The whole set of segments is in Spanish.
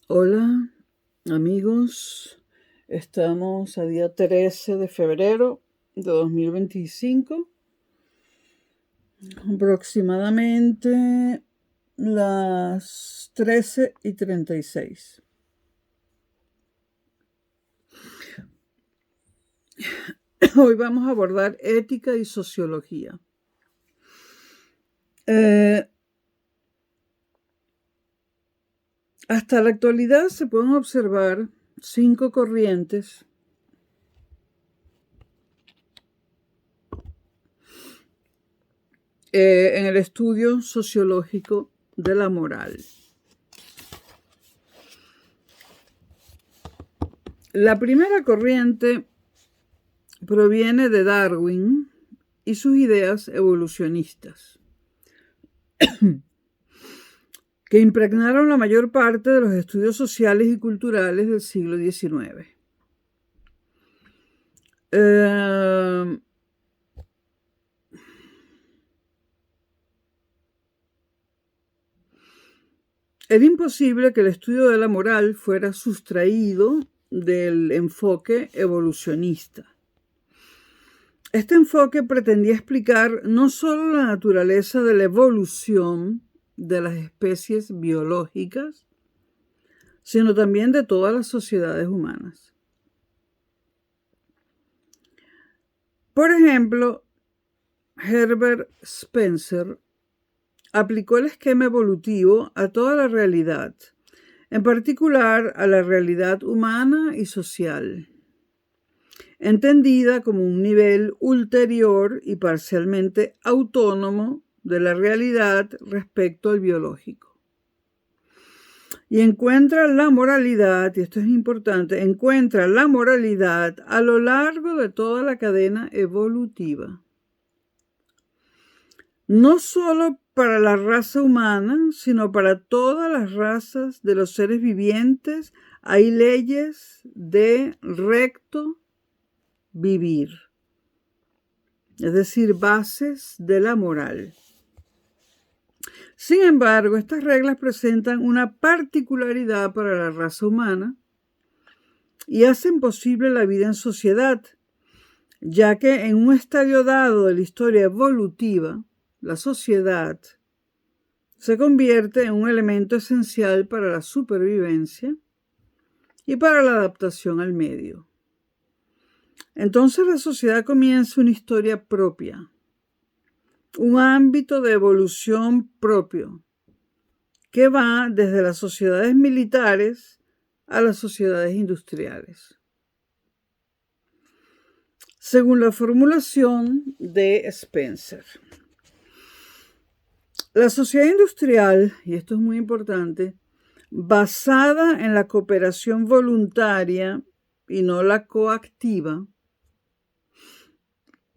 Hola amigos, estamos a día 13 de febrero de 2025, aproximadamente las 13:36. Hoy vamos a abordar ética y sociología. Hasta la actualidad se pueden observar 5 corrientes en el estudio sociológico de la moral. La primera corriente proviene de Darwin y sus ideas evolucionistas, que impregnaron la mayor parte de los estudios sociales y culturales del siglo XIX. Era imposible que el estudio de la moral fuera sustraído del enfoque evolucionista. Este enfoque pretendía explicar no solo la naturaleza de la evolución de las especies biológicas, sino también de todas las sociedades humanas. Por ejemplo, Herbert Spencer aplicó el esquema evolutivo a toda la realidad, en particular a la realidad humana y social, entendida como un nivel ulterior y parcialmente autónomo de la realidad respecto al biológico. Y encuentra la moralidad, y esto es importante, encuentra la moralidad a lo largo de toda la cadena evolutiva. No solo para la raza humana, sino para todas las razas de los seres vivientes, hay leyes de recto vivir, es decir, bases de la moral. Sin embargo, estas reglas presentan una particularidad para la raza humana y hacen posible la vida en sociedad, ya que en un estadio dado de la historia evolutiva, la sociedad se convierte en un elemento esencial para la supervivencia y para la adaptación al medio. Entonces la sociedad comienza una historia propia, un ámbito de evolución propio, que va desde las sociedades militares a las sociedades industriales. Según la formulación de Spencer, la sociedad industrial, y esto es muy importante, basada en la cooperación voluntaria y no la coactiva.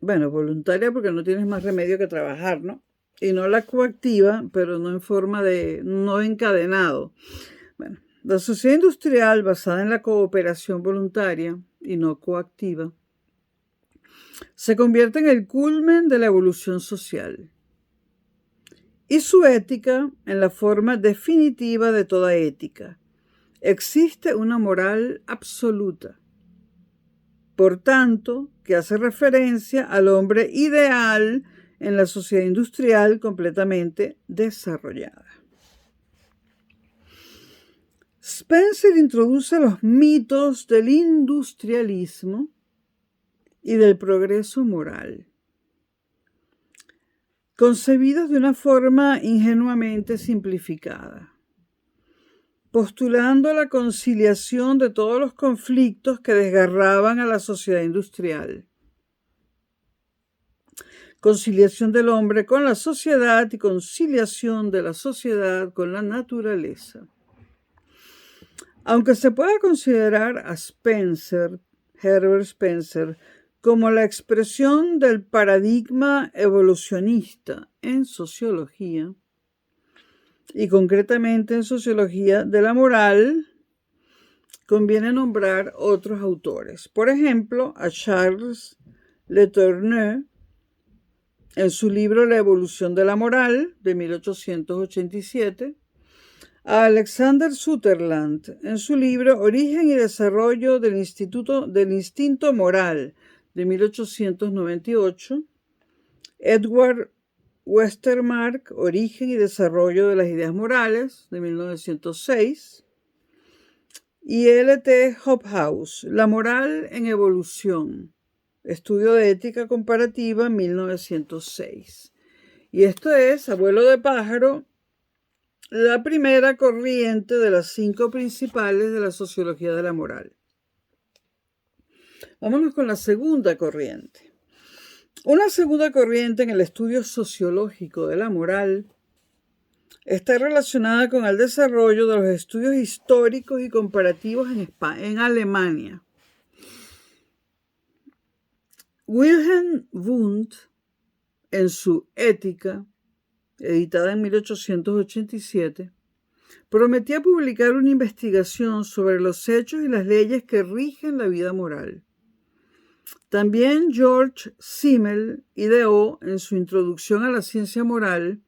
Bueno, voluntaria porque no tienes más remedio que trabajar, ¿no? Y no la coactiva, pero no en forma de, no encadenado. Bueno, la sociedad industrial basada en la cooperación voluntaria y no coactiva se convierte en el culmen de la evolución social y su ética en la forma definitiva de toda ética. Existe una moral absoluta, por tanto, que hace referencia al hombre ideal en la sociedad industrial completamente desarrollada. Spencer introduce los mitos del industrialismo y del progreso moral, concebidos de una forma ingenuamente simplificada, postulando la conciliación de todos los conflictos que desgarraban a la sociedad industrial. Conciliación del hombre con la sociedad y conciliación de la sociedad con la naturaleza. Aunque se pueda considerar a Spencer, Herbert Spencer, como la expresión del paradigma evolucionista en sociología, y concretamente en sociología de la moral, conviene nombrar otros autores. Por ejemplo, a Charles Letourneau, en su libro La evolución de la moral, de 1887, a Alexander Sutherland en su libro Origen y desarrollo del instinto moral de 1898, Edward Westermarck, Origen y desarrollo de las ideas morales de 1906, y L.T. Hobhouse, La moral en evolución, Estudio de ética comparativa, 1906. Y esto es, abuelo de pájaro, la primera corriente de las 5 principales de la sociología de la moral. Vámonos con la segunda corriente. Una segunda corriente en el estudio sociológico de la moral está relacionada con el desarrollo de los estudios históricos y comparativos en Alemania. Wilhelm Wundt, en su Ética, editada en 1887, prometía publicar una investigación sobre los hechos y las leyes que rigen la vida moral. También George Simmel ideó en su Introducción a la ciencia moral,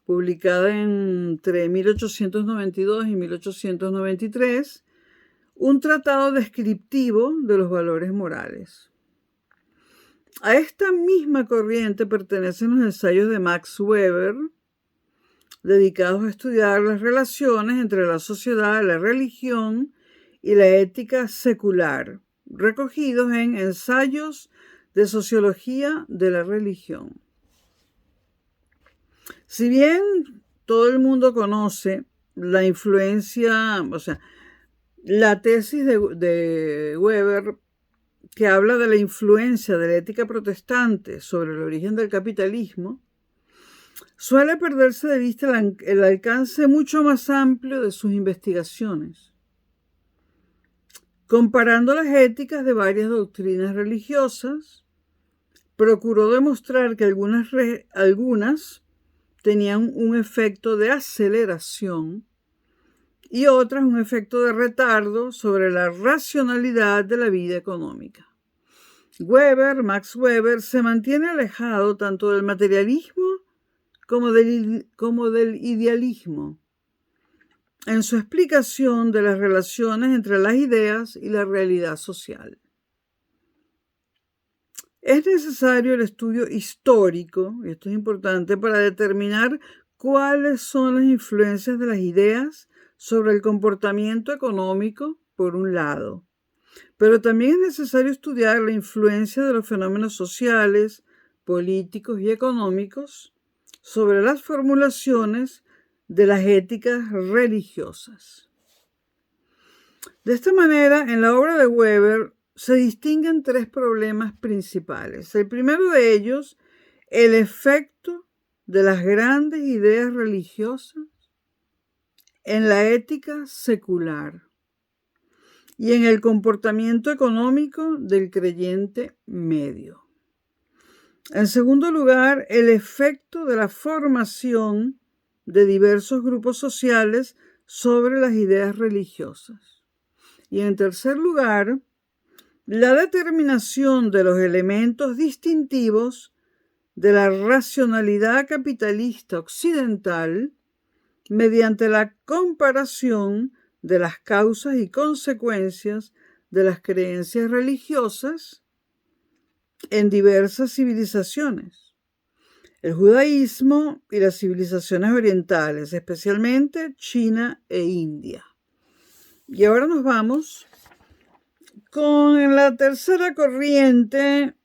publicada entre 1892 y 1893, un tratado descriptivo de los valores morales. A esta misma corriente pertenecen los ensayos de Max Weber, dedicados a estudiar las relaciones entre la sociedad, la religión y la ética secular, recogidos en Ensayos de Sociología de la Religión. Si bien todo el mundo conoce la influencia, la tesis de Weber, que habla de la influencia de la ética protestante sobre el origen del capitalismo, suele perderse de vista el alcance mucho más amplio de sus investigaciones. Comparando las éticas de varias doctrinas religiosas, procuró demostrar que algunas tenían un efecto de aceleración y otras un efecto de retardo sobre la racionalidad de la vida económica. Max Weber, se mantiene alejado tanto del materialismo como del idealismo en su explicación de las relaciones entre las ideas y la realidad social. Es necesario el estudio histórico, y esto es importante, para determinar cuáles son las influencias de las ideas sobre el comportamiento económico, por un lado. Pero también es necesario estudiar la influencia de los fenómenos sociales, políticos y económicos sobre las formulaciones de las éticas religiosas. De esta manera, en la obra de Weber se distinguen 3 problemas principales. El primero de ellos, el efecto de las grandes ideas religiosas en la ética secular y en el comportamiento económico del creyente medio. En segundo lugar, el efecto de la formación de diversos grupos sociales sobre las ideas religiosas. Y en tercer lugar, la determinación de los elementos distintivos de la racionalidad capitalista occidental mediante la comparación de las causas y consecuencias de las creencias religiosas en diversas civilizaciones, el judaísmo y las civilizaciones orientales, especialmente China e India. Y ahora nos vamos con la tercera corriente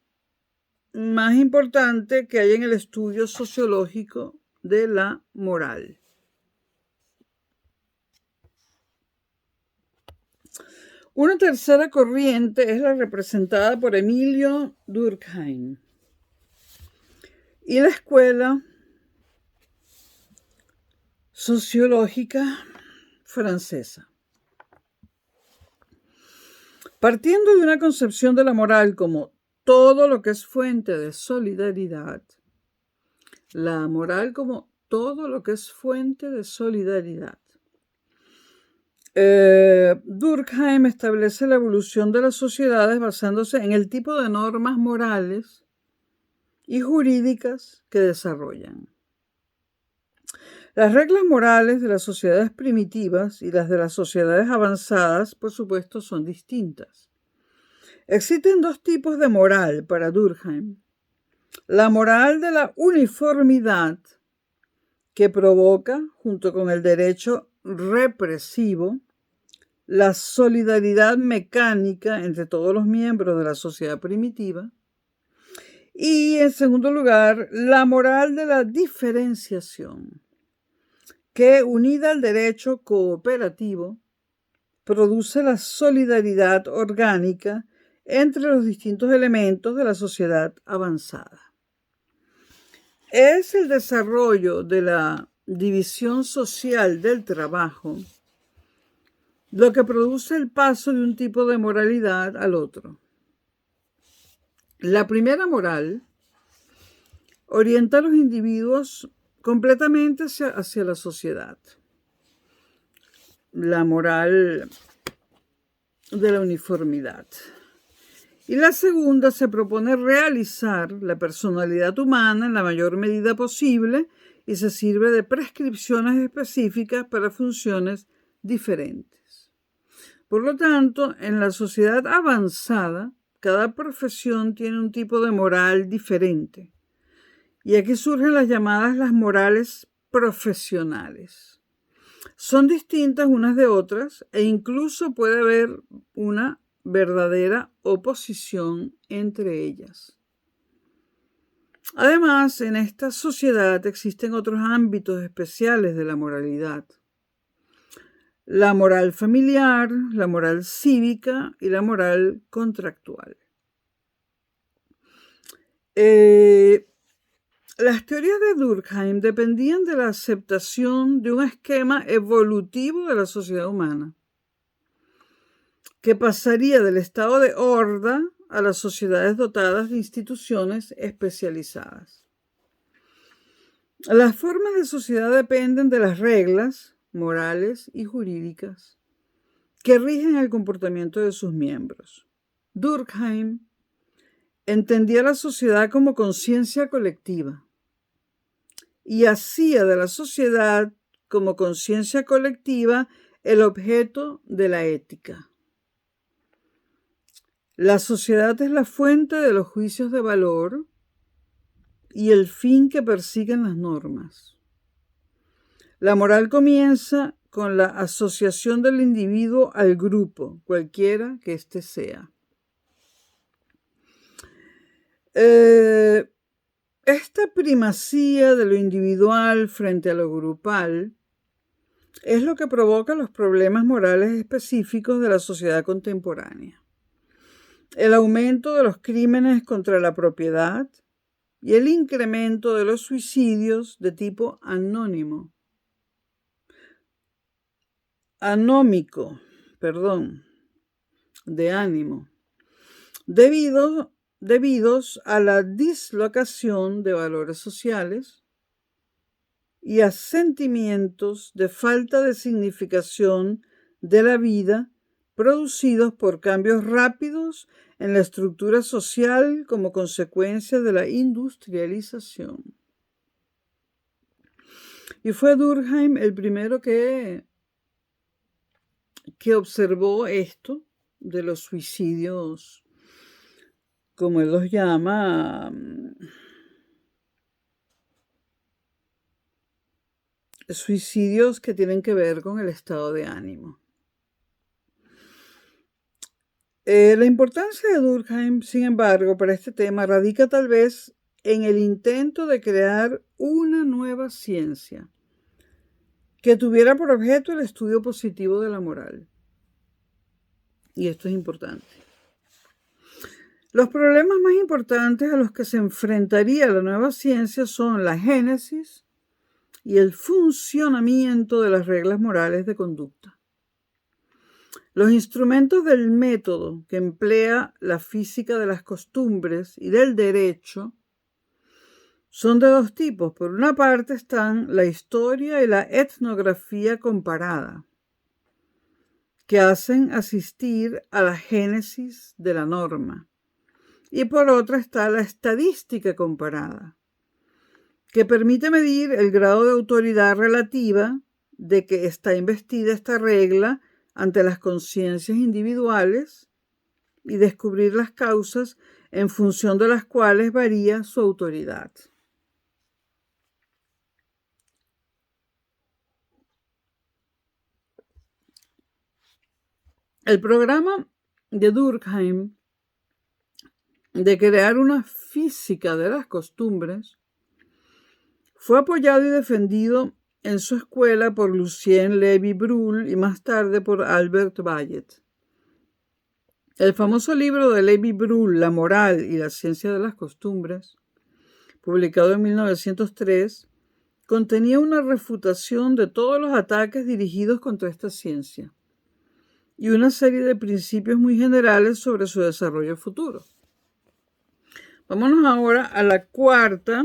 más importante que hay en el estudio sociológico de la moral. Una tercera corriente es la representada por Emilio Durkheim y la escuela sociológica francesa. Partiendo de una concepción de la moral como todo lo que es fuente de solidaridad, la moral como todo lo que es fuente de solidaridad, Durkheim establece la evolución de las sociedades basándose en el tipo de normas morales y jurídicas que desarrollan. Las reglas morales de las sociedades primitivas y las de las sociedades avanzadas, por supuesto, son distintas. Existen dos tipos de moral para Durkheim. La moral de la uniformidad, que provoca, junto con el derecho represivo, la solidaridad mecánica entre todos los miembros de la sociedad primitiva. Y, en segundo lugar, la moral de la diferenciación, que, unida al derecho cooperativo, produce la solidaridad orgánica entre los distintos elementos de la sociedad avanzada. Es el desarrollo de la división social del trabajo lo que produce el paso de un tipo de moralidad al otro. La primera moral orienta a los individuos completamente hacia la sociedad. La moral de la uniformidad. Y la segunda se propone realizar la personalidad humana en la mayor medida posible y se sirve de prescripciones específicas para funciones diferentes. Por lo tanto, en la sociedad avanzada, cada profesión tiene un tipo de moral diferente. Y aquí surgen las morales profesionales. Son distintas unas de otras e incluso puede haber una verdadera oposición entre ellas. Además, en esta sociedad existen otros ámbitos especiales de la moralidad. La moral familiar, la moral cívica y la moral contractual. Las teorías de Durkheim dependían de la aceptación de un esquema evolutivo de la sociedad humana, que pasaría del estado de horda a las sociedades dotadas de instituciones especializadas. Las formas de sociedad dependen de las reglas morales y jurídicas que rigen el comportamiento de sus miembros. Durkheim entendía la sociedad como conciencia colectiva y hacía de la sociedad como conciencia colectiva el objeto de la ética. La sociedad es la fuente de los juicios de valor y el fin que persiguen las normas. La moral comienza con la asociación del individuo al grupo, cualquiera que éste sea. Esta primacía de lo individual frente a lo grupal es lo que provoca los problemas morales específicos de la sociedad contemporánea. El aumento de los crímenes contra la propiedad y el incremento de los suicidios de tipo anómico, de ánimo, debidos a la dislocación de valores sociales y a sentimientos de falta de significación de la vida producidos por cambios rápidos en la estructura social como consecuencia de la industrialización. Y fue Durkheim el primero que observó esto de los suicidios, como él los llama, suicidios que tienen que ver con el estado de ánimo. La importancia de Durkheim, sin embargo, para este tema radica tal vez en el intento de crear una nueva ciencia que tuviera por objeto el estudio positivo de la moral. Y esto es importante. Los problemas más importantes a los que se enfrentaría la nueva ciencia son la génesis y el funcionamiento de las reglas morales de conducta. Los instrumentos del método que emplea la física de las costumbres y del derecho son de dos tipos. Por una parte están la historia y la etnografía comparada, que hacen asistir a la génesis de la norma. Y por otra está la estadística comparada, que permite medir el grado de autoridad relativa de que está investida esta regla ante las conciencias individuales y descubrir las causas en función de las cuales varía su autoridad. El programa de Durkheim de crear una física de las costumbres fue apoyado y defendido en su escuela por Lucien Levy-Bruhl y más tarde por Albert Bayet. El famoso libro de Levy-Bruhl, La moral y la ciencia de las costumbres, publicado en 1903, contenía una refutación de todos los ataques dirigidos contra esta ciencia y una serie de principios muy generales sobre su desarrollo futuro. Vámonos ahora a la cuarta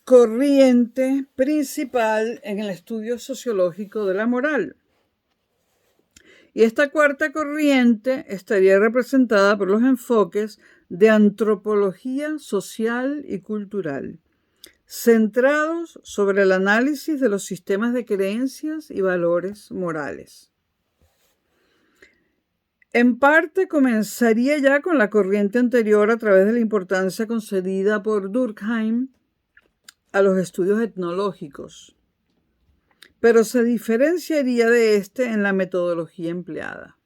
corriente principal en el estudio sociológico de la moral. Y esta cuarta corriente estaría representada por los enfoques de antropología social y cultural, centrados sobre el análisis de los sistemas de creencias y valores morales. En parte comenzaría ya con la corriente anterior a través de la importancia concedida por Durkheim a los estudios etnológicos, pero se diferenciaría de este en la metodología empleada.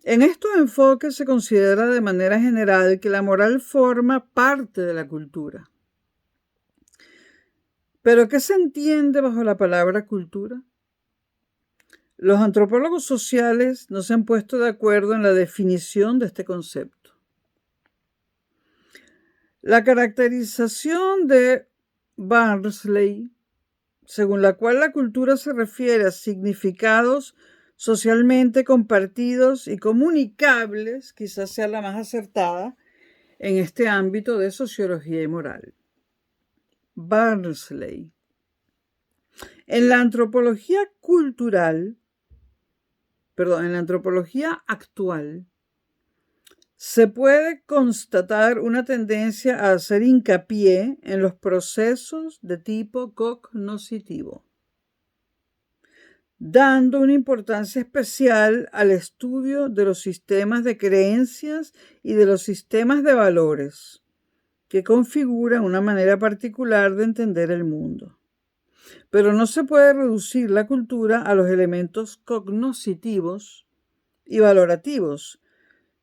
En estos enfoques se considera de manera general que la moral forma parte de la cultura. ¿Pero qué se entiende bajo la palabra cultura? Los antropólogos sociales no se han puesto de acuerdo en la definición de este concepto. La caracterización de Barnsley, según la cual la cultura se refiere a significados socialmente compartidos y comunicables, quizás sea la más acertada en este ámbito de sociología y moral. Barnsley. En la antropología actual, se puede constatar una tendencia a hacer hincapié en los procesos de tipo cognoscitivo, dando una importancia especial al estudio de los sistemas de creencias y de los sistemas de valores, que configuran una manera particular de entender el mundo. Pero no se puede reducir la cultura a los elementos cognoscitivos y valorativos,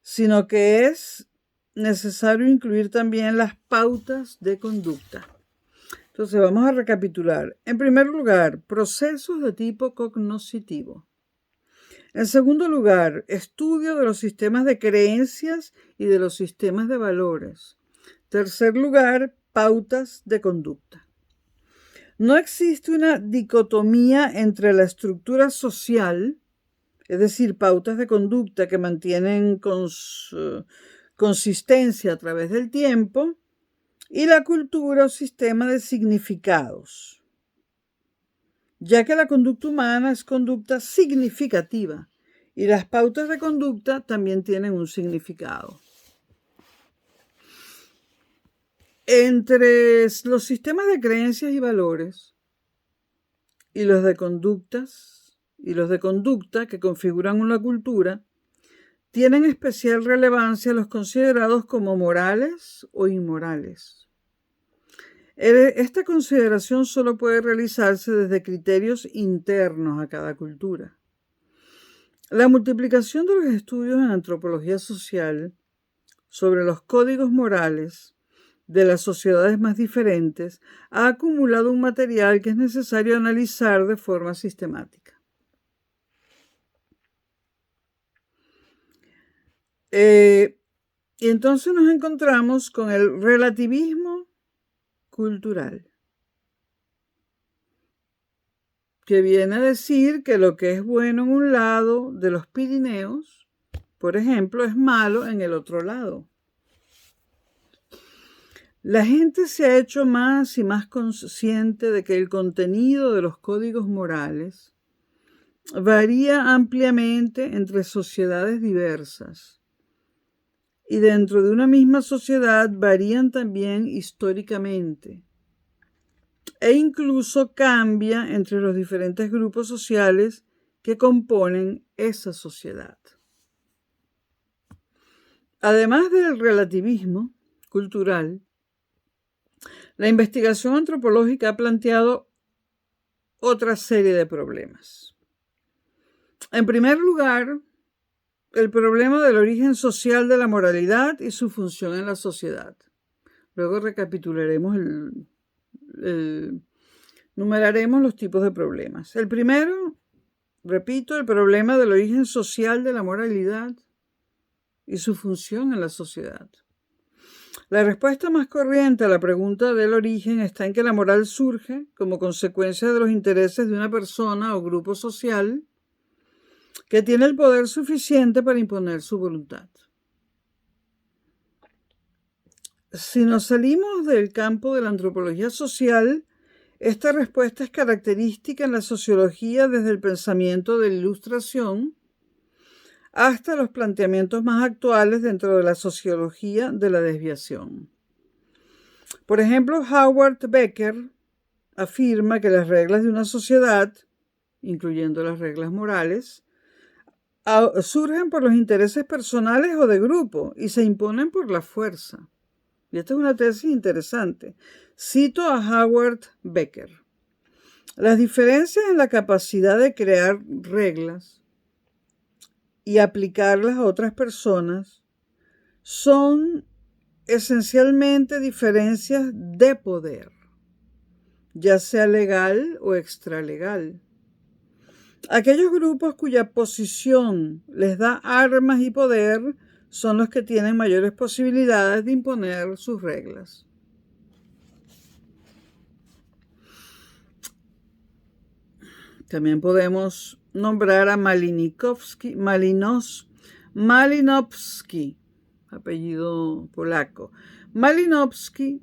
sino que es necesario incluir también las pautas de conducta. Entonces vamos a recapitular. En primer lugar, procesos de tipo cognoscitivo. En segundo lugar, estudio de los sistemas de creencias y de los sistemas de valores. Tercer lugar, pautas de conducta. No existe una dicotomía entre la estructura social, es decir, pautas de conducta que mantienen consistencia a través del tiempo, y la cultura o sistema de significados, ya que la conducta humana es conducta significativa y las pautas de conducta también tienen un significado. Entre los sistemas de creencias y valores y los de conducta que configuran una cultura, tienen especial relevancia los considerados como morales o inmorales. Esta consideración solo puede realizarse desde criterios internos a cada cultura. La multiplicación de los estudios en antropología social sobre los códigos morales de las sociedades más diferentes ha acumulado un material que es necesario analizar de forma sistemática. Y entonces nos encontramos con el relativismo cultural, que viene a decir que lo que es bueno en un lado de los Pirineos, por ejemplo, es malo en el otro lado. La gente se ha hecho más y más consciente de que el contenido de los códigos morales varía ampliamente entre sociedades diversas y dentro de una misma sociedad varían también históricamente e incluso cambia entre los diferentes grupos sociales que componen esa sociedad. Además del relativismo cultural, la investigación antropológica ha planteado otra serie de problemas. En primer lugar, el problema del origen social de la moralidad y su función en la sociedad. Luego recapitularemos numeraremos los tipos de problemas. El primero, repito, el problema del origen social de la moralidad y su función en la sociedad. La respuesta más corriente a la pregunta del origen está en que la moral surge como consecuencia de los intereses de una persona o grupo social que tiene el poder suficiente para imponer su voluntad. Si nos salimos del campo de la antropología social, esta respuesta es característica en la sociología desde el pensamiento de la Ilustración hasta los planteamientos más actuales dentro de la sociología de la desviación. Por ejemplo, Howard Becker afirma que las reglas de una sociedad, incluyendo las reglas morales, surgen por los intereses personales o de grupo y se imponen por la fuerza. Y esta es una tesis interesante. Cito a Howard Becker. Las diferencias en la capacidad de crear reglas y aplicarlas a otras personas son esencialmente diferencias de poder, ya sea legal o extralegal. Aquellos grupos cuya posición les da armas y poder son los que tienen mayores posibilidades de imponer sus reglas. También podemos nombrar a Malinowski, apellido polaco. Malinowski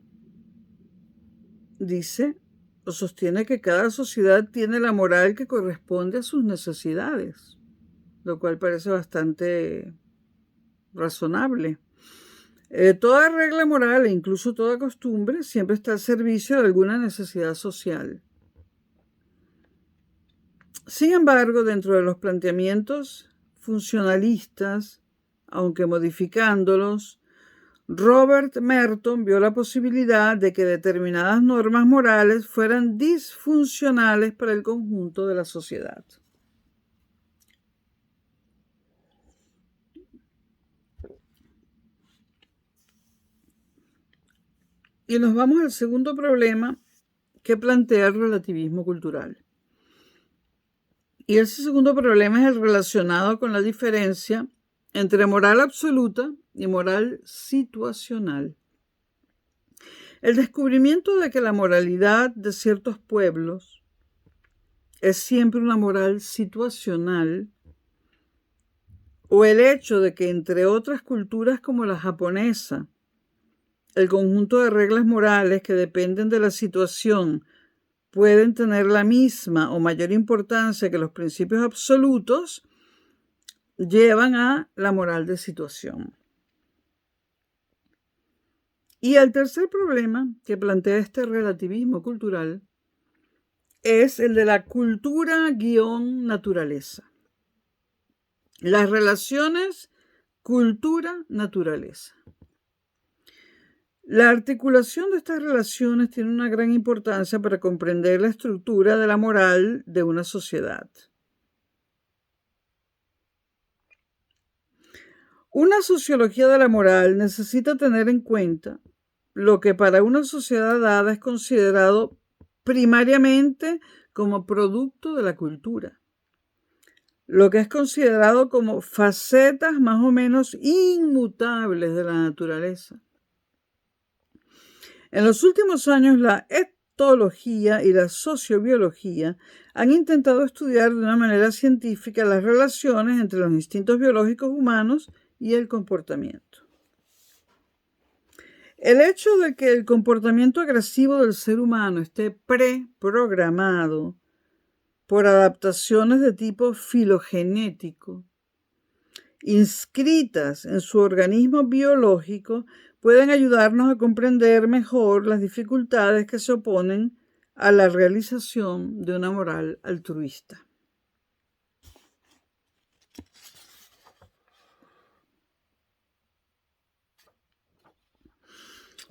dice o sostiene que cada sociedad tiene la moral que corresponde a sus necesidades, lo cual parece bastante razonable. Toda regla moral e incluso toda costumbre siempre está al servicio de alguna necesidad social. Sin embargo, dentro de los planteamientos funcionalistas, aunque modificándolos, Robert Merton vio la posibilidad de que determinadas normas morales fueran disfuncionales para el conjunto de la sociedad. Y nos vamos al segundo problema que plantea el relativismo cultural. Y ese segundo problema es el relacionado con la diferencia entre moral absoluta y moral situacional. El descubrimiento de que la moralidad de ciertos pueblos es siempre una moral situacional, o el hecho de que entre otras culturas como la japonesa, el conjunto de reglas morales que dependen de la situación pueden tener la misma o mayor importancia que los principios absolutos, llevan a la moral de situación. Y el tercer problema que plantea este relativismo cultural es el de la cultura-naturaleza. Las relaciones cultura-naturaleza. La articulación de estas relaciones tiene una gran importancia para comprender la estructura de la moral de una sociedad. Una sociología de la moral necesita tener en cuenta lo que para una sociedad dada es considerado primariamente como producto de la cultura, lo que es considerado como facetas más o menos inmutables de la naturaleza. En los últimos años, la etología y la sociobiología han intentado estudiar de una manera científica las relaciones entre los instintos biológicos humanos y el comportamiento. El hecho de que el comportamiento agresivo del ser humano esté preprogramado por adaptaciones de tipo filogenético inscritas en su organismo biológico, pueden ayudarnos a comprender mejor las dificultades que se oponen a la realización de una moral altruista.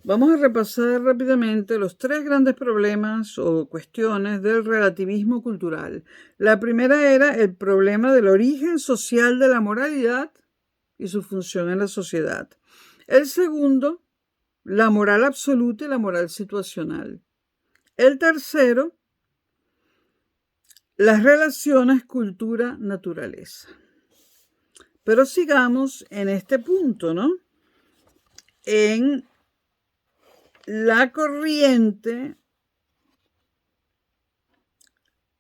Vamos a repasar rápidamente los tres grandes problemas o cuestiones del relativismo cultural. La primera era el problema del origen social de la moralidad y su función en la sociedad. El segundo, la moral absoluta y la moral situacional. El tercero, las relaciones cultura-naturaleza. Pero sigamos en este punto, ¿no? En la corriente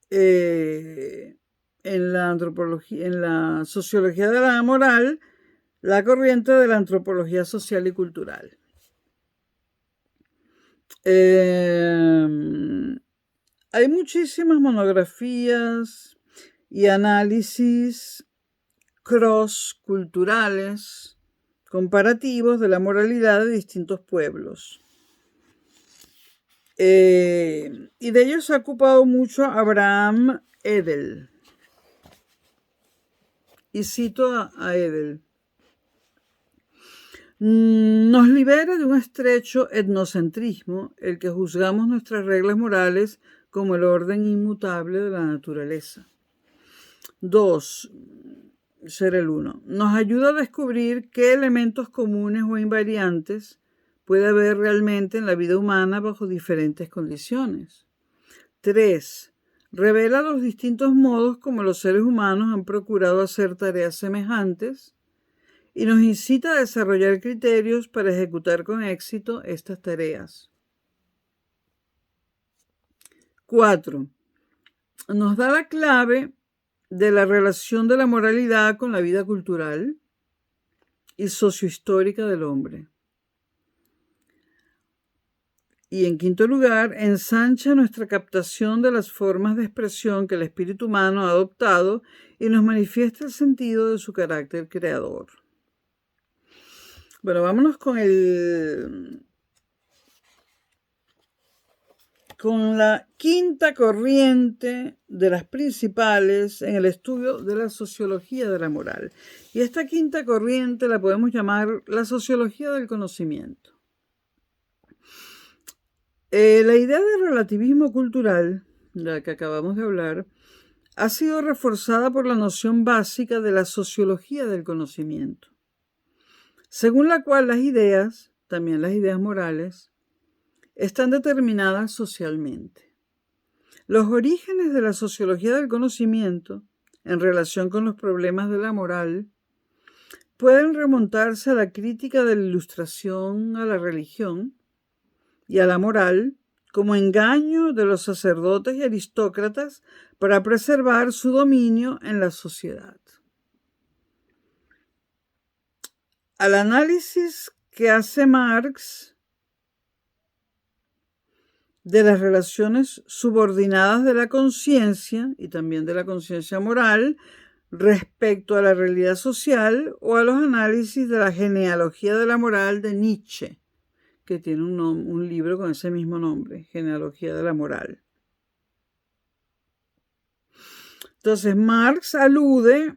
en la antropología, en la sociología de la moral, la corriente de la antropología social y cultural. Hay muchísimas monografías y análisis cross-culturales comparativos de la moralidad de distintos pueblos. Y de ellos se ha ocupado mucho Abraham Edel. Y cito a Edel. Nos libera de un estrecho etnocentrismo el que juzgamos nuestras reglas morales como el orden inmutable de la naturaleza. 2. Ser el 1. Nos ayuda a descubrir qué elementos comunes o invariantes puede haber realmente en la vida humana bajo diferentes condiciones. 3. Revela los distintos modos como los seres humanos han procurado hacer tareas semejantes y nos incita a desarrollar criterios para ejecutar con éxito estas tareas. 4. Nos da la clave de la relación de la moralidad con la vida cultural y sociohistórica del hombre. Y en quinto lugar, ensancha nuestra captación de las formas de expresión que el espíritu humano ha adoptado y nos manifiesta el sentido de su carácter creador. Bueno, vámonos con la quinta corriente de las principales en el estudio de la sociología de la moral. Y esta quinta corriente la podemos llamar la sociología del conocimiento. La idea del relativismo cultural, de la que acabamos de hablar, ha sido reforzada por la noción básica de la sociología del conocimiento, según la cual las ideas, también las ideas morales, están determinadas socialmente. Los orígenes de la sociología del conocimiento, en relación con los problemas de la moral, pueden remontarse a la crítica de la Ilustración a la religión y a la moral como engaño de los sacerdotes y aristócratas para preservar su dominio en la sociedad. Al análisis que hace Marx de las relaciones subordinadas de la conciencia y también de la conciencia moral respecto a la realidad social, o a los análisis de la genealogía de la moral de Nietzsche, que tiene un libro con ese mismo nombre, Genealogía de la Moral. Entonces, Marx alude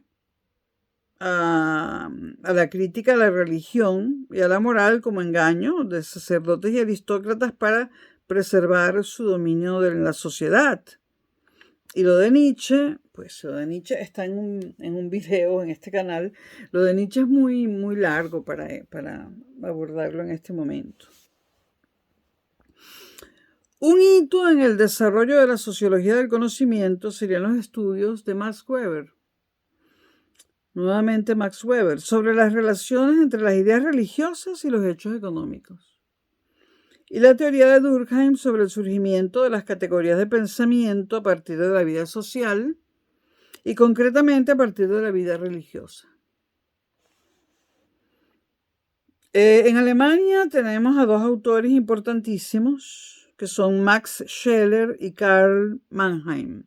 a la crítica a la religión y a la moral como engaño de sacerdotes y aristócratas para preservar su dominio en la sociedad. Y lo de Nietzsche, pues lo de Nietzsche está en un video en este canal. Lo de Nietzsche es muy, muy largo para abordarlo en este momento. Un hito en el desarrollo de la sociología del conocimiento serían los estudios de Max Weber. Nuevamente Max Weber, sobre las relaciones entre las ideas religiosas y los hechos económicos. Y la teoría de Durkheim sobre el surgimiento de las categorías de pensamiento a partir de la vida social y concretamente a partir de la vida religiosa. En Alemania tenemos a dos autores importantísimos que son Max Scheler y Karl Mannheim.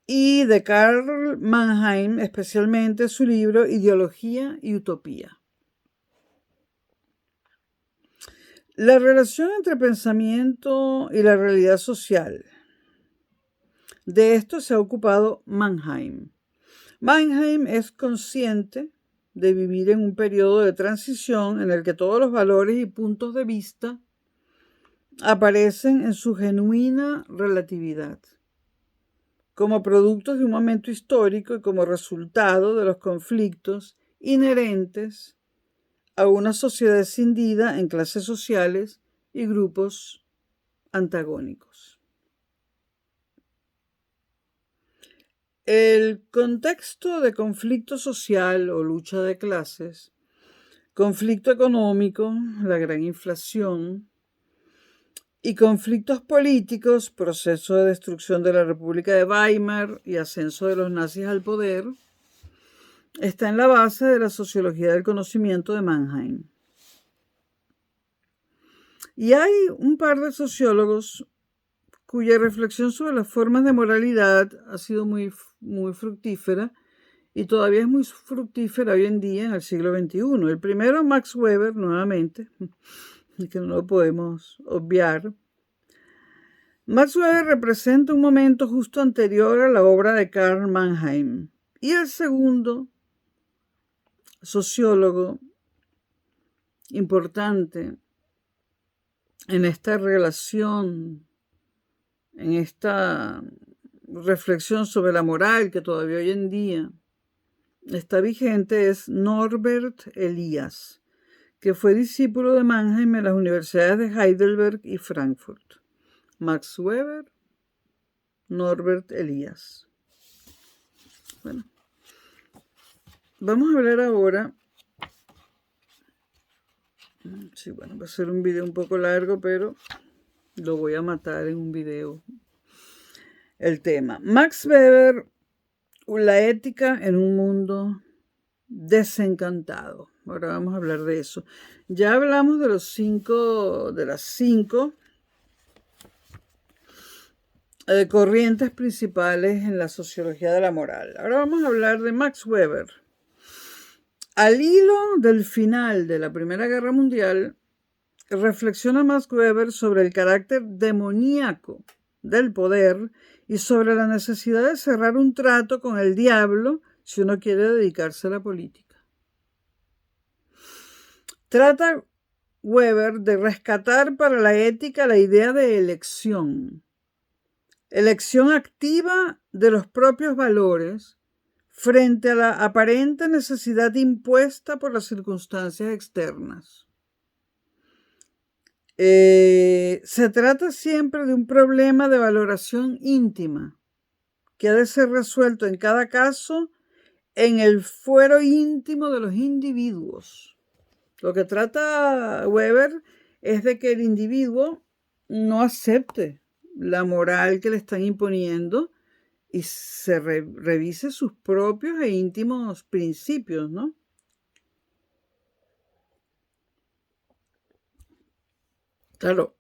y de Karl Mannheim, especialmente su libro Ideología y Utopía. La relación entre pensamiento y la realidad social. De esto se ha ocupado Mannheim. Mannheim es consciente de vivir en un periodo de transición en el que todos los valores y puntos de vista aparecen en su genuina relatividad, como productos de un momento histórico y como resultado de los conflictos inherentes a una sociedad escindida en clases sociales y grupos antagónicos. El contexto de conflicto social o lucha de clases, conflicto económico, la gran inflación y conflictos políticos, proceso de destrucción de la República de Weimar y ascenso de los nazis al poder, está en la base de la sociología del conocimiento de Mannheim. Y hay un par de sociólogos cuya reflexión sobre las formas de moralidad ha sido muy fructífera y todavía es muy fructífera hoy en día en el siglo XXI. El primero, Max Weber, nuevamente, que no lo podemos obviar. Max Weber representa un momento justo anterior a la obra de Karl Mannheim. Y el segundo sociólogo importante en esta relación, en esta reflexión sobre la moral que todavía hoy en día está vigente, es Norbert Elias, que fue discípulo de Mannheim en las universidades de Heidelberg y Frankfurt. Max Weber, Norbert Elias. Bueno, vamos a hablar ahora. Sí, bueno, va a ser un video un poco largo, pero lo voy a matar en un video. El tema. Max Weber, la ética en un mundo desencantado. Ahora vamos a hablar de eso. Ya hablamos de las cinco corrientes principales en la sociología de la moral. Ahora vamos a hablar de Max Weber. Al hilo del final de la Primera Guerra Mundial, reflexiona Max Weber sobre el carácter demoníaco del poder y sobre la necesidad de cerrar un trato con el diablo si uno quiere dedicarse a la política. Trata Weber de rescatar para la ética la idea de elección activa de los propios valores frente a la aparente necesidad impuesta por las circunstancias externas. Se trata siempre de un problema de valoración íntima que ha de ser resuelto en cada caso en el fuero íntimo de los individuos. Lo que trata Weber es de que el individuo no acepte la moral que le están imponiendo y se revise sus propios e íntimos principios, ¿no? Claro,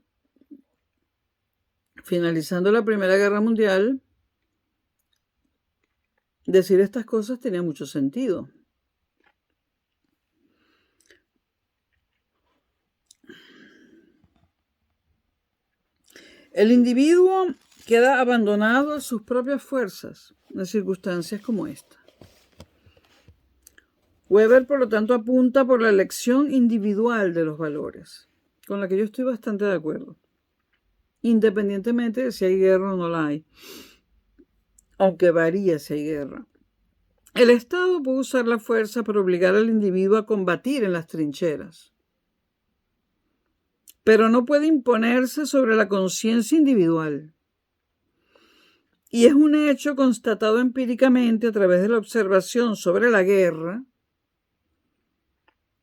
finalizando la Primera Guerra Mundial, decir estas cosas tenía mucho sentido. El individuo queda abandonado a sus propias fuerzas en circunstancias como esta. Weber, por lo tanto, apunta por la elección individual de los valores, con la que yo estoy bastante de acuerdo, independientemente de si hay guerra o no la hay, aunque varía si hay guerra. El Estado puede usar la fuerza para obligar al individuo a combatir en las trincheras, pero no puede imponerse sobre la conciencia individual. Y es un hecho constatado empíricamente a través de la observación sobre la guerra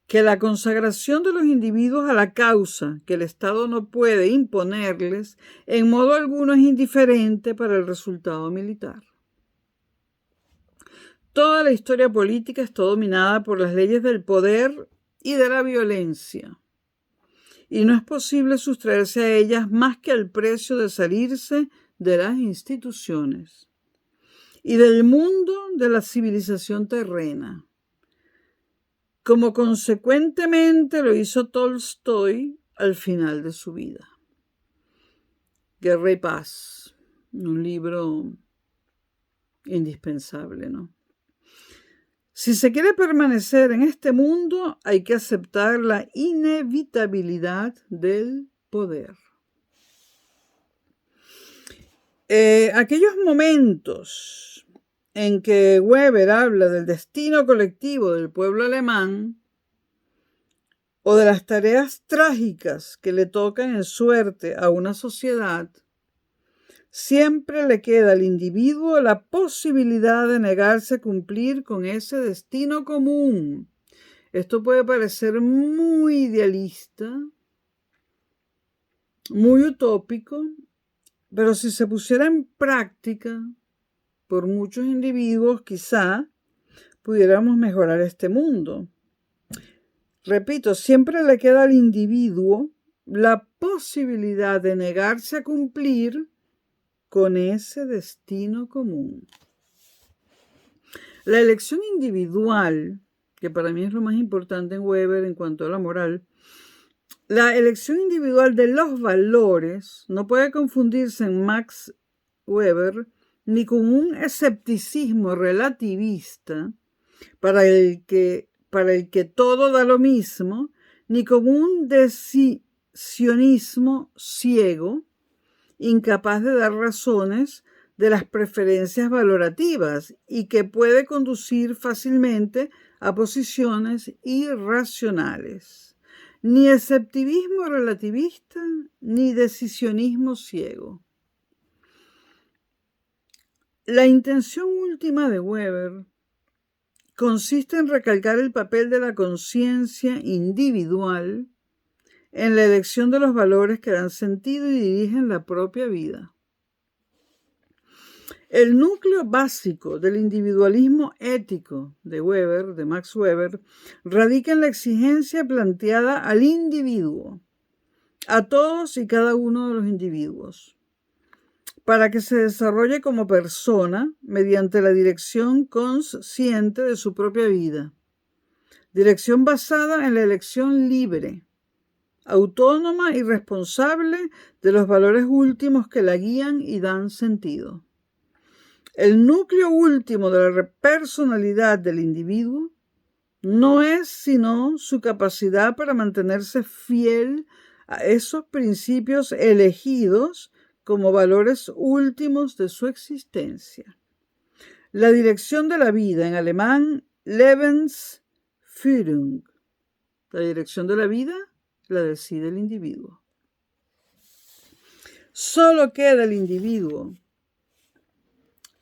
que la consagración de los individuos a la causa que el Estado no puede imponerles en modo alguno es indiferente para el resultado militar. Toda la historia política está dominada por las leyes del poder y de la violencia, y no es posible sustraerse a ellas más que al precio de salirse de las instituciones. y del mundo de la civilización terrena, como consecuentemente lo hizo Tolstoy al final de su vida. Guerra y Paz, un libro indispensable, ¿no? Si se quiere permanecer en este mundo, hay que aceptar la inevitabilidad del poder. Aquellos momentos en que Weber habla del destino colectivo del pueblo alemán o de las tareas trágicas que le tocan en suerte a una sociedad, siempre le queda al individuo la posibilidad de negarse a cumplir con ese destino común. Esto puede parecer muy idealista, muy utópico, pero si se pusiera en práctica por muchos individuos, quizá pudiéramos mejorar este mundo. Repito, siempre le queda al individuo la posibilidad de negarse a cumplir con ese destino común. La elección individual, que para mí es lo más importante en Weber en cuanto a la moral, la elección individual de los valores no puede confundirse en Max Weber ni con un escepticismo relativista para el que todo da lo mismo, ni con un decisionismo ciego, incapaz de dar razones de las preferencias valorativas y que puede conducir fácilmente a posiciones irracionales. Ni escepticismo relativista, ni decisionismo ciego. La intención última de Weber consiste en recalcar el papel de la conciencia individual en la elección de los valores que dan sentido y dirigen la propia vida. El núcleo básico del individualismo ético de Max Weber, radica en la exigencia planteada al individuo, a todos y cada uno de los individuos, para que se desarrolle como persona mediante la dirección consciente de su propia vida. Dirección basada en la elección libre, autónoma y responsable de los valores últimos que la guían y dan sentido. El núcleo último de la personalidad del individuo no es sino su capacidad para mantenerse fiel a esos principios elegidos como valores últimos de su existencia. La dirección de la vida, en alemán, Lebensführung. La dirección de la vida la decide el individuo. Solo queda el individuo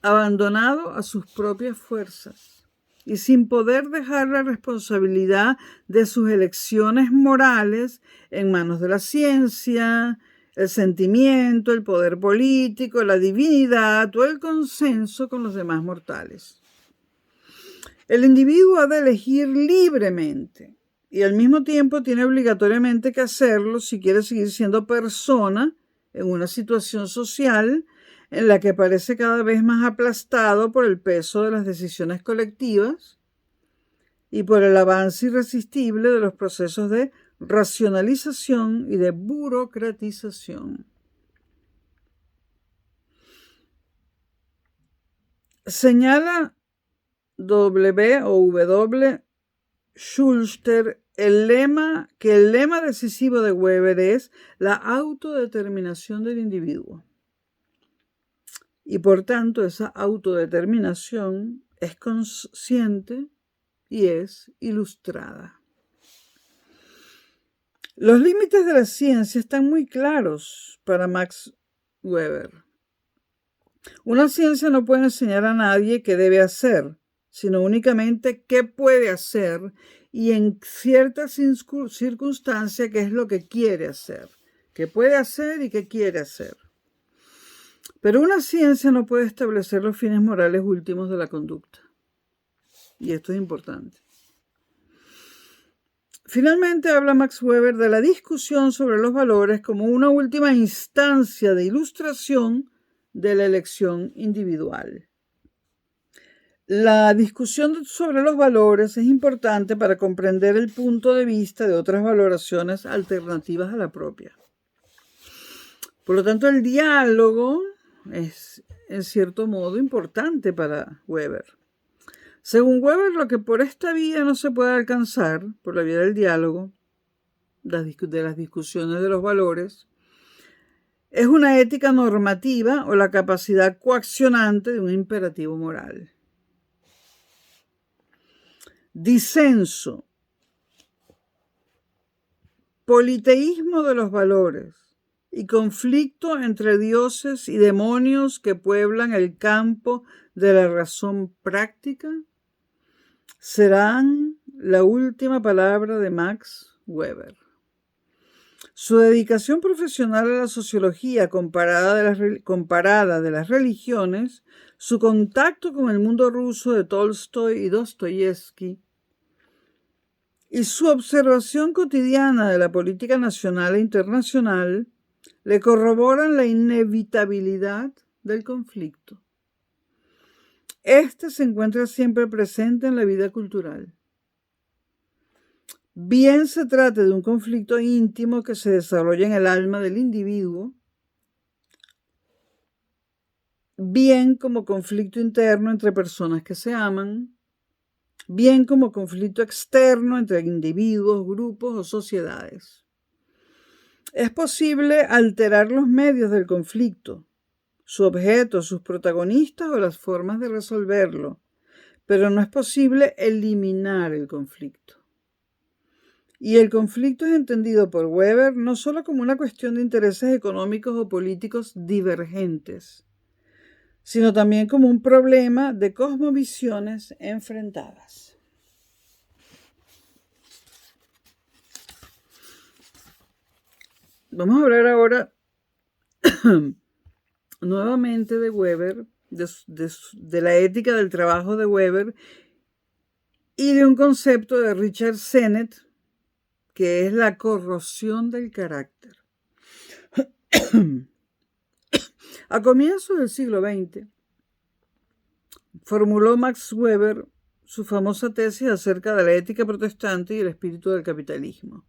abandonado a sus propias fuerzas y sin poder dejar la responsabilidad de sus elecciones morales en manos de la ciencia, el sentimiento, el poder político, la divinidad o el consenso con los demás mortales. El individuo ha de elegir libremente y al mismo tiempo tiene obligatoriamente que hacerlo si quiere seguir siendo persona en una situación social en la que parece cada vez más aplastado por el peso de las decisiones colectivas y por el avance irresistible de los procesos de racionalización y de burocratización. Señala W. Schuster que el lema decisivo de Weber es la autodeterminación del individuo. Y por tanto, esa autodeterminación es consciente y es ilustrada. Los límites de la ciencia están muy claros para Max Weber. Una ciencia no puede enseñar a nadie qué debe hacer, sino únicamente qué puede hacer y en ciertas circunstancias qué es lo que quiere hacer, qué puede hacer y qué quiere hacer. Pero una ciencia no puede establecer los fines morales últimos de la conducta. Y esto es importante. Finalmente habla Max Weber de la discusión sobre los valores como una última instancia de ilustración de la elección individual. La discusión sobre los valores es importante para comprender el punto de vista de otras valoraciones alternativas a la propia. Por lo tanto, el diálogo es, en cierto modo, importante para Weber. Según Weber, lo que por esta vía no se puede alcanzar, por la vía del diálogo, de las discusiones de los valores, es una ética normativa o la capacidad coaccionante de un imperativo moral. Disenso, politeísmo de los valores y conflicto entre dioses y demonios que pueblan el campo de la razón práctica serán la última palabra de Max Weber. Su dedicación profesional a la sociología comparada de las religiones, su contacto con el mundo ruso de Tolstoy y Dostoyevsky, y su observación cotidiana de la política nacional e internacional le corroboran la inevitabilidad del conflicto. Este se encuentra siempre presente en la vida cultural. Bien se trate de un conflicto íntimo que se desarrolla en el alma del individuo, bien como conflicto interno entre personas que se aman, bien como conflicto externo entre individuos, grupos o sociedades. Es posible alterar los medios del conflicto, su objeto, sus protagonistas o las formas de resolverlo, pero no es posible eliminar el conflicto. Y el conflicto es entendido por Weber no solo como una cuestión de intereses económicos o políticos divergentes, sino también como un problema de cosmovisiones enfrentadas. Vamos a hablar ahora nuevamente de Weber, de la ética del trabajo de Weber y de un concepto de Richard Sennett, que es la corrosión del carácter. A comienzos del siglo XX, formuló Max Weber su famosa tesis acerca de la ética protestante y el espíritu del capitalismo,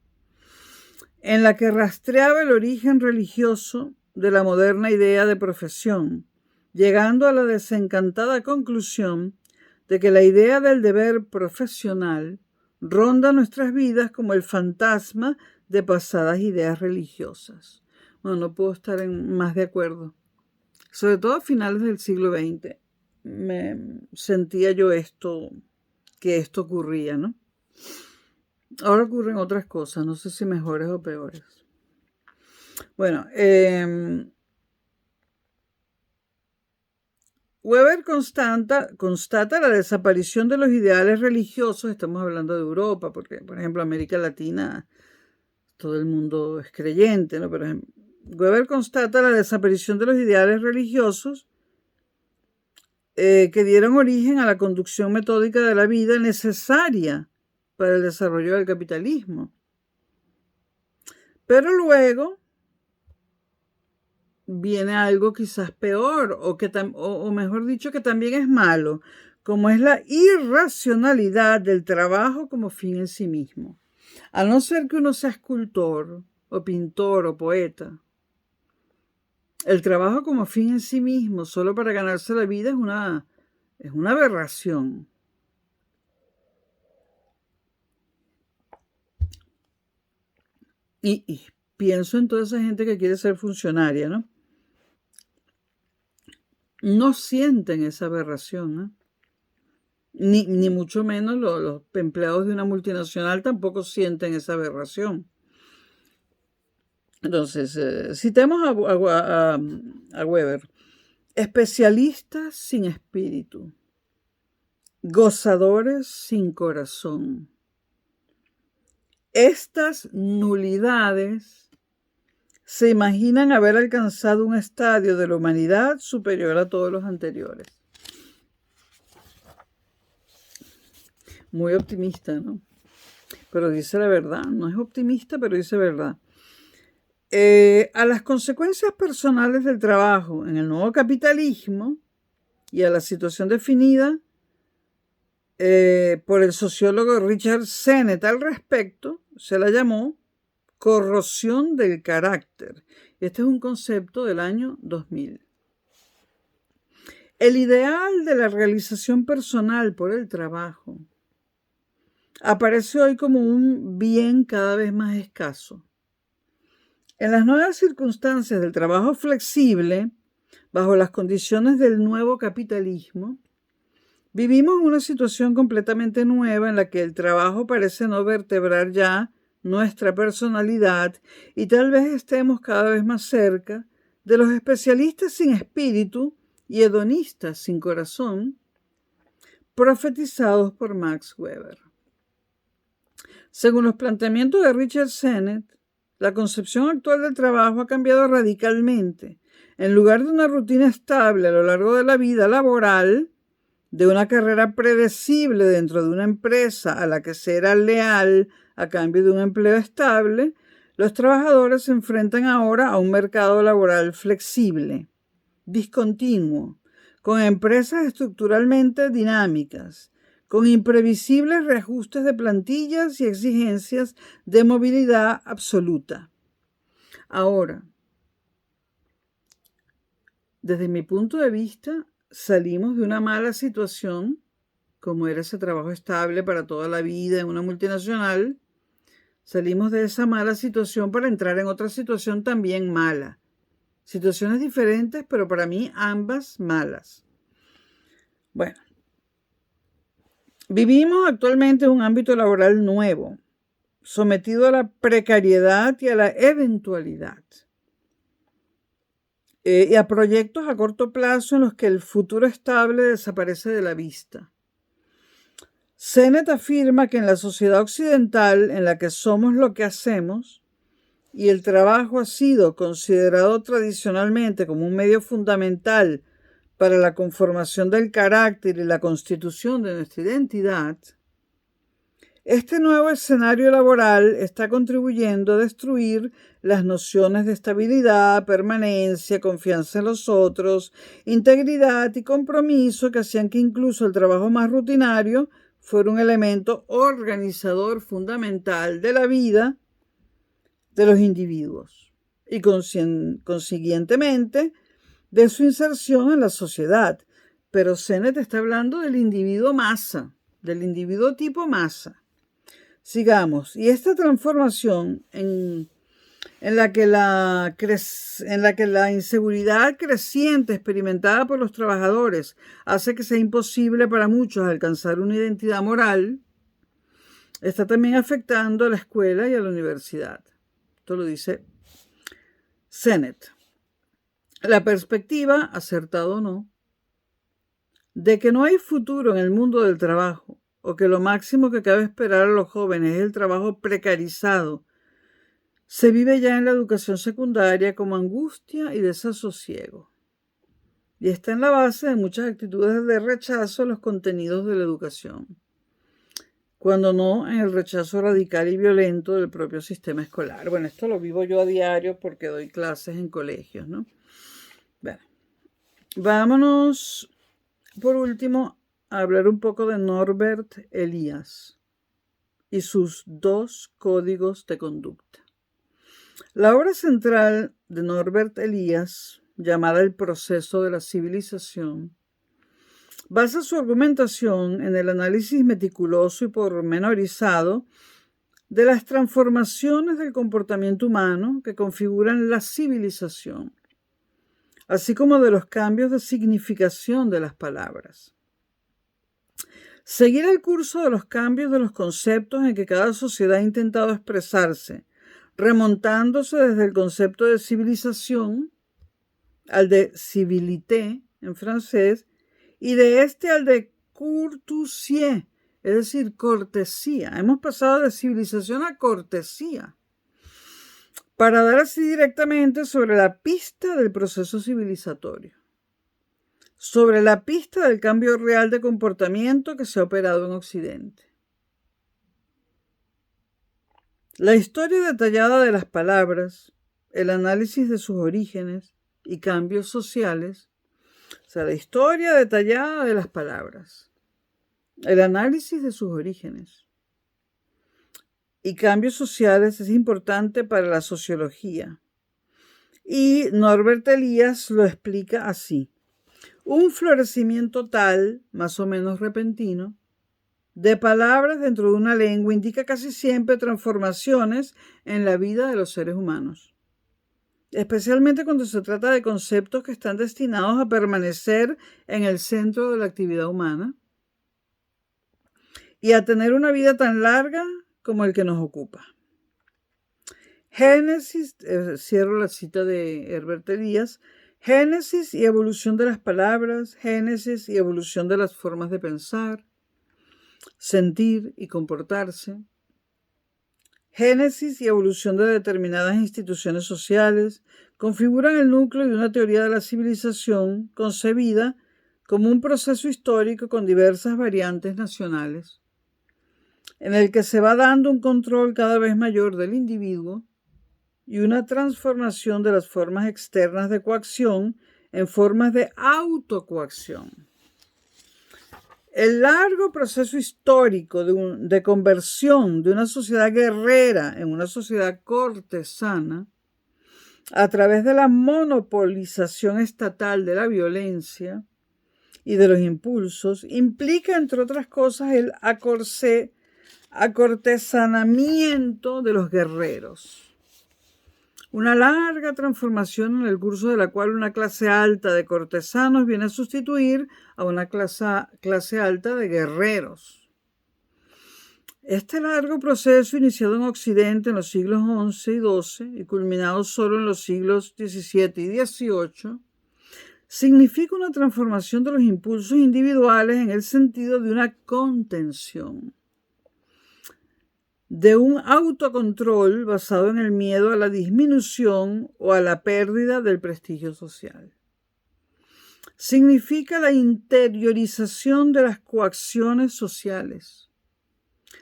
en la que rastreaba el origen religioso de la moderna idea de profesión, llegando a la desencantada conclusión de que la idea del deber profesional ronda nuestras vidas como el fantasma de pasadas ideas religiosas. Bueno, no puedo estar más de acuerdo. Sobre todo a finales del siglo XX me sentía yo que esto ocurría, ¿no? Ahora ocurren otras cosas, no sé si mejores o peores. Bueno, Weber constata la desaparición de los ideales religiosos. Estamos hablando de Europa, porque, por ejemplo, América Latina, todo el mundo es creyente, ¿no? Pero Weber constata la desaparición de los ideales religiosos que dieron origen a la conducción metódica de la vida necesaria para el desarrollo del capitalismo. Pero luego viene algo quizás peor, o mejor dicho, que también es malo, como es la irracionalidad del trabajo como fin en sí mismo. A no ser que uno sea escultor, o pintor, o poeta, el trabajo como fin en sí mismo, solo para ganarse la vida, es una aberración. Y pienso en toda esa gente que quiere ser funcionaria, ¿no? No sienten esa aberración, ¿no? Ni mucho menos los empleados de una multinacional tampoco sienten esa aberración. Entonces, citemos a Weber. Especialistas sin espíritu, gozadores sin corazón. Estas nulidades se imaginan haber alcanzado un estadio de la humanidad superior a todos los anteriores. Muy optimista, ¿no? Pero dice la verdad. No es optimista, pero dice verdad. A las consecuencias personales del trabajo en el nuevo capitalismo y a la situación definida por el sociólogo Richard Sennett al respecto, se la llamó corrosión del carácter. Este es un concepto del año 2000. El ideal de la realización personal por el trabajo aparece hoy como un bien cada vez más escaso. En las nuevas circunstancias del trabajo flexible, bajo las condiciones del nuevo capitalismo, vivimos una situación completamente nueva en la que el trabajo parece no vertebrar ya nuestra personalidad y tal vez estemos cada vez más cerca de los especialistas sin espíritu y hedonistas sin corazón, profetizados por Max Weber. Según los planteamientos de Richard Sennett, la concepción actual del trabajo ha cambiado radicalmente. En lugar de una rutina estable a lo largo de la vida laboral, de una carrera predecible dentro de una empresa a la que se era leal a cambio de un empleo estable, los trabajadores se enfrentan ahora a un mercado laboral flexible, discontinuo, con empresas estructuralmente dinámicas, con imprevisibles reajustes de plantillas y exigencias de movilidad absoluta. Ahora, desde mi punto de vista, salimos de una mala situación, como era ese trabajo estable para toda la vida en una multinacional. Salimos de esa mala situación para entrar en otra situación también mala. Situaciones diferentes, pero para mí ambas malas. Bueno, vivimos actualmente en un ámbito laboral nuevo, sometido a la precariedad y a la eventualidad. Y a proyectos a corto plazo en los que el futuro estable desaparece de la vista. Sennett afirma que en la sociedad occidental en la que somos lo que hacemos, y el trabajo ha sido considerado tradicionalmente como un medio fundamental para la conformación del carácter y la constitución de nuestra identidad, este nuevo escenario laboral está contribuyendo a destruir las nociones de estabilidad, permanencia, confianza en los otros, integridad y compromiso que hacían que incluso el trabajo más rutinario fuera un elemento organizador fundamental de la vida de los individuos y consiguientemente de su inserción en la sociedad. Pero Sennett está hablando del individuo masa, del individuo tipo masa. Sigamos. Y esta transformación en la que la inseguridad creciente experimentada por los trabajadores hace que sea imposible para muchos alcanzar una identidad moral, está también afectando a la escuela y a la universidad. Esto lo dice Sennett. La perspectiva, acertado o no, de que no hay futuro en el mundo del trabajo, o que lo máximo que cabe esperar a los jóvenes es el trabajo precarizado, se vive ya en la educación secundaria como angustia y desasosiego. Y está en la base de muchas actitudes de rechazo a los contenidos de la educación, cuando no en el rechazo radical y violento del propio sistema escolar. Bueno, esto lo vivo yo a diario porque doy clases en colegios, ¿no? Bueno, vámonos por último a hablar un poco de Norbert Elias y sus 2 códigos de conducta. La obra central de Norbert Elias, llamada El proceso de la civilización, basa su argumentación en el análisis meticuloso y pormenorizado de las transformaciones del comportamiento humano que configuran la civilización, así como de los cambios de significación de las palabras. Seguir el curso de los cambios de los conceptos en que cada sociedad ha intentado expresarse, remontándose desde el concepto de civilización al de civilité en francés y de este al de courtoisie, es decir, cortesía. Hemos pasado de civilización a cortesía para dar así directamente sobre la pista del proceso civilizatorio, sobre la pista del cambio real de comportamiento que se ha operado en Occidente. La historia detallada de las palabras, el análisis de sus orígenes y cambios sociales, o sea, la historia detallada de las palabras, el análisis de sus orígenes y cambios sociales es importante para la sociología. Y Norbert Elias lo explica así: un florecimiento tal, más o menos repentino, de palabras dentro de una lengua indica casi siempre transformaciones en la vida de los seres humanos, especialmente cuando se trata de conceptos que están destinados a permanecer en el centro de la actividad humana y a tener una vida tan larga como el que nos ocupa. Génesis, cierro la cita de Herbert Elias, génesis y evolución de las palabras, génesis y evolución de las formas de pensar, sentir y comportarse, génesis y evolución de determinadas instituciones sociales configuran el núcleo de una teoría de la civilización concebida como un proceso histórico con diversas variantes nacionales, en el que se va dando un control cada vez mayor del individuo y una transformación de las formas externas de coacción en formas de autocoacción. El largo proceso histórico de conversión de una sociedad guerrera en una sociedad cortesana, a través de la monopolización estatal de la violencia y de los impulsos, implica, entre otras cosas, el acortesanamiento de los guerreros. Una larga transformación en el curso de la cual una clase alta de cortesanos viene a sustituir a una clase alta de guerreros. Este largo proceso, iniciado en Occidente en los siglos XI y XII y culminado solo en los siglos XVII y XVIII, significa una transformación de los impulsos individuales en el sentido de una contención, de un autocontrol basado en el miedo a la disminución o a la pérdida del prestigio social. Significa la interiorización de las coacciones sociales,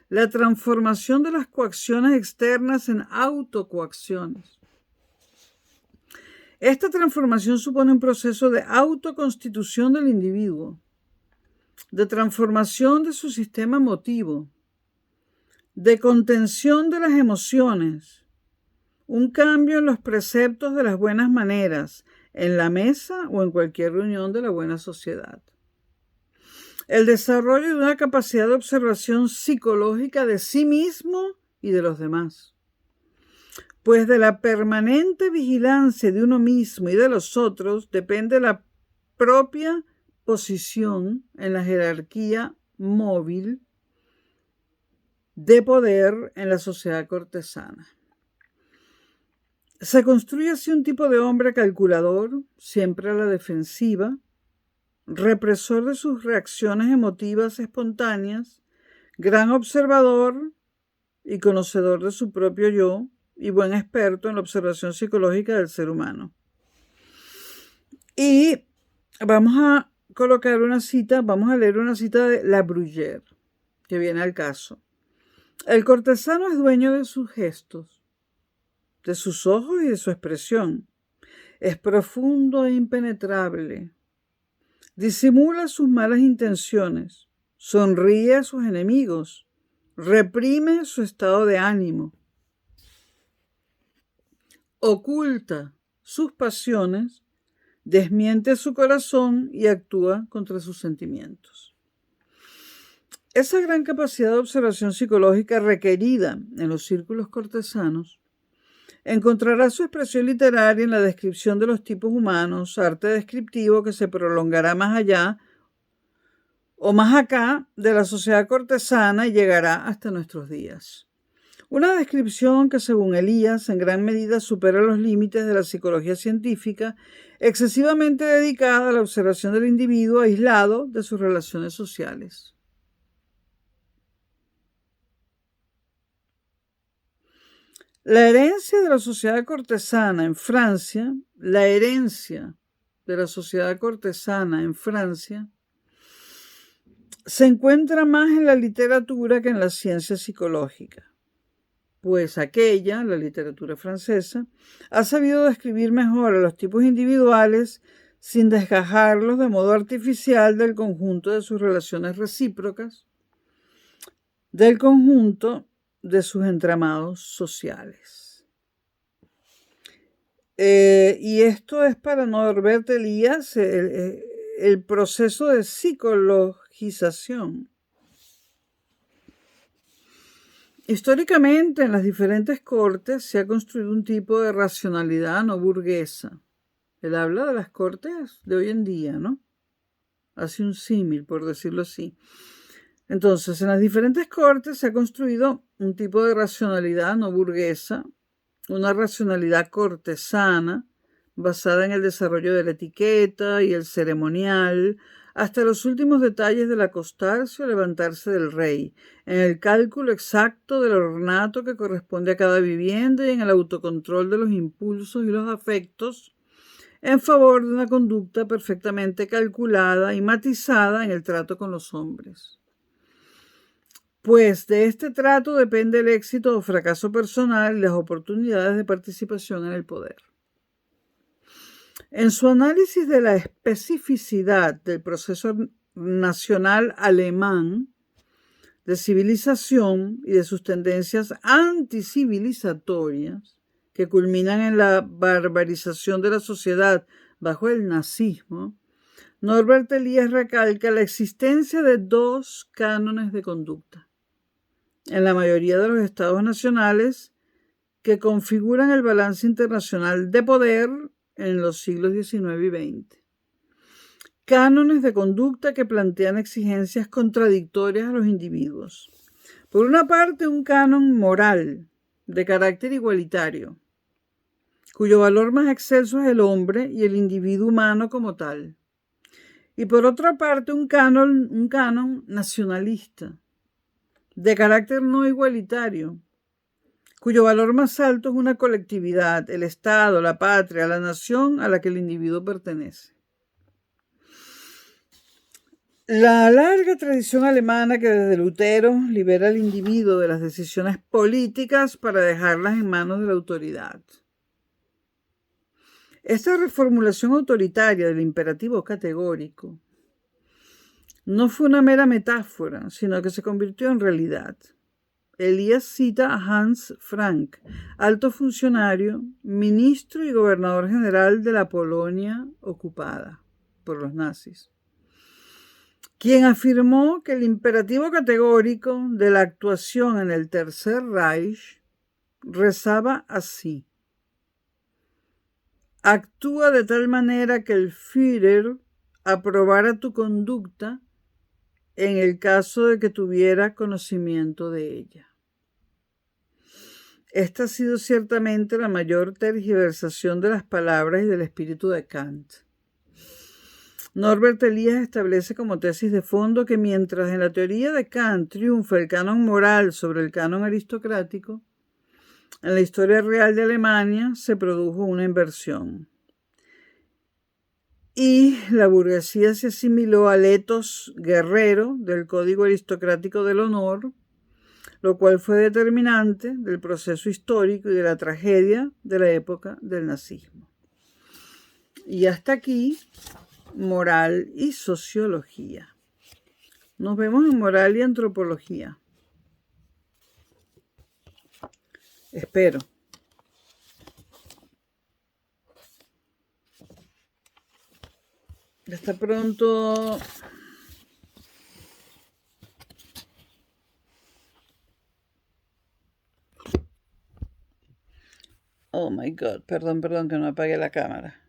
la transformación de las coacciones externas en autocoacciones. Esta transformación supone un proceso de autoconstitución del individuo, de transformación de su sistema emotivo, de contención de las emociones, un cambio en los preceptos de las buenas maneras, en la mesa o en cualquier reunión de la buena sociedad. El desarrollo de una capacidad de observación psicológica de sí mismo y de los demás. Pues de la permanente vigilancia de uno mismo y de los otros depende la propia posición en la jerarquía móvil de poder en la sociedad cortesana. Se construye así un tipo de hombre calculador, siempre a la defensiva, represor de sus reacciones emotivas espontáneas, gran observador y conocedor de su propio yo y buen experto en la observación psicológica del ser humano. Y vamos a leer una cita de La Bruyère, que viene al caso. El cortesano es dueño de sus gestos, de sus ojos y de su expresión. Es profundo e impenetrable. Disimula sus malas intenciones, sonríe a sus enemigos, reprime su estado de ánimo, oculta sus pasiones, desmiente su corazón y actúa contra sus sentimientos. Esa gran capacidad de observación psicológica requerida en los círculos cortesanos encontrará su expresión literaria en la descripción de los tipos humanos, arte descriptivo que se prolongará más allá o más acá de la sociedad cortesana y llegará hasta nuestros días. Una descripción que, según Elías, en gran medida supera los límites de la psicología científica, excesivamente dedicada a la observación del individuo aislado de sus relaciones sociales. La herencia de la sociedad cortesana en Francia, se encuentra más en la literatura que en la ciencia psicológica, pues la literatura francesa, ha sabido describir mejor a los tipos individuales sin desgajarlos de modo artificial del conjunto de sus relaciones recíprocas, del conjunto de sus entramados sociales. Y esto es para Norbert Elias el proceso de psicologización. Históricamente, en las diferentes cortes se ha construido un tipo de racionalidad no burguesa. Él habla de las cortes de hoy en día, ¿no? Hace un símil, por decirlo así. Entonces, en las diferentes cortes se ha construido un tipo de racionalidad no burguesa, una racionalidad cortesana, basada en el desarrollo de la etiqueta y el ceremonial, hasta los últimos detalles del acostarse o levantarse del rey, en el cálculo exacto del ornato que corresponde a cada vivienda y en el autocontrol de los impulsos y los afectos, en favor de una conducta perfectamente calculada y matizada en el trato con los hombres. Pues de este trato depende el éxito o fracaso personal y las oportunidades de participación en el poder. En su análisis de la especificidad del proceso nacional alemán de civilización y de sus tendencias anticivilizatorias, que culminan en la barbarización de la sociedad bajo el nazismo, Norbert Elias recalca la existencia de dos cánones de conducta en la mayoría de los estados nacionales que configuran el balance internacional de poder en los siglos XIX y XX. Cánones de conducta que plantean exigencias contradictorias a los individuos. Por una parte, un canon moral de carácter igualitario, cuyo valor más excelso es el hombre y el individuo humano como tal. Y por otra parte, un canon nacionalista, de carácter no igualitario, cuyo valor más alto es una colectividad, el Estado, la patria, la nación a la que el individuo pertenece. La larga tradición alemana que desde Lutero libera al individuo de las decisiones políticas para dejarlas en manos de la autoridad. Esta reformulación autoritaria del imperativo categórico no fue una mera metáfora, sino que se convirtió en realidad. Elias cita a Hans Frank, alto funcionario, ministro y gobernador general de la Polonia ocupada por los nazis, quien afirmó que el imperativo categórico de la actuación en el Tercer Reich rezaba así: actúa de tal manera que el Führer aprobara tu conducta en el caso de que tuviera conocimiento de ella. Esta ha sido ciertamente la mayor tergiversación de las palabras y del espíritu de Kant. Norbert Elias establece como tesis de fondo que mientras en la teoría de Kant triunfa el canon moral sobre el canon aristocrático, en la historia real de Alemania se produjo una inversión. Y la burguesía se asimiló al ethos guerrero del código aristocrático del honor, lo cual fue determinante del proceso histórico y de la tragedia de la época del nazismo. Y hasta aquí, moral y sociología. Nos vemos en moral y antropología. Espero. Hasta pronto. Oh my God, perdón que no apagué la cámara.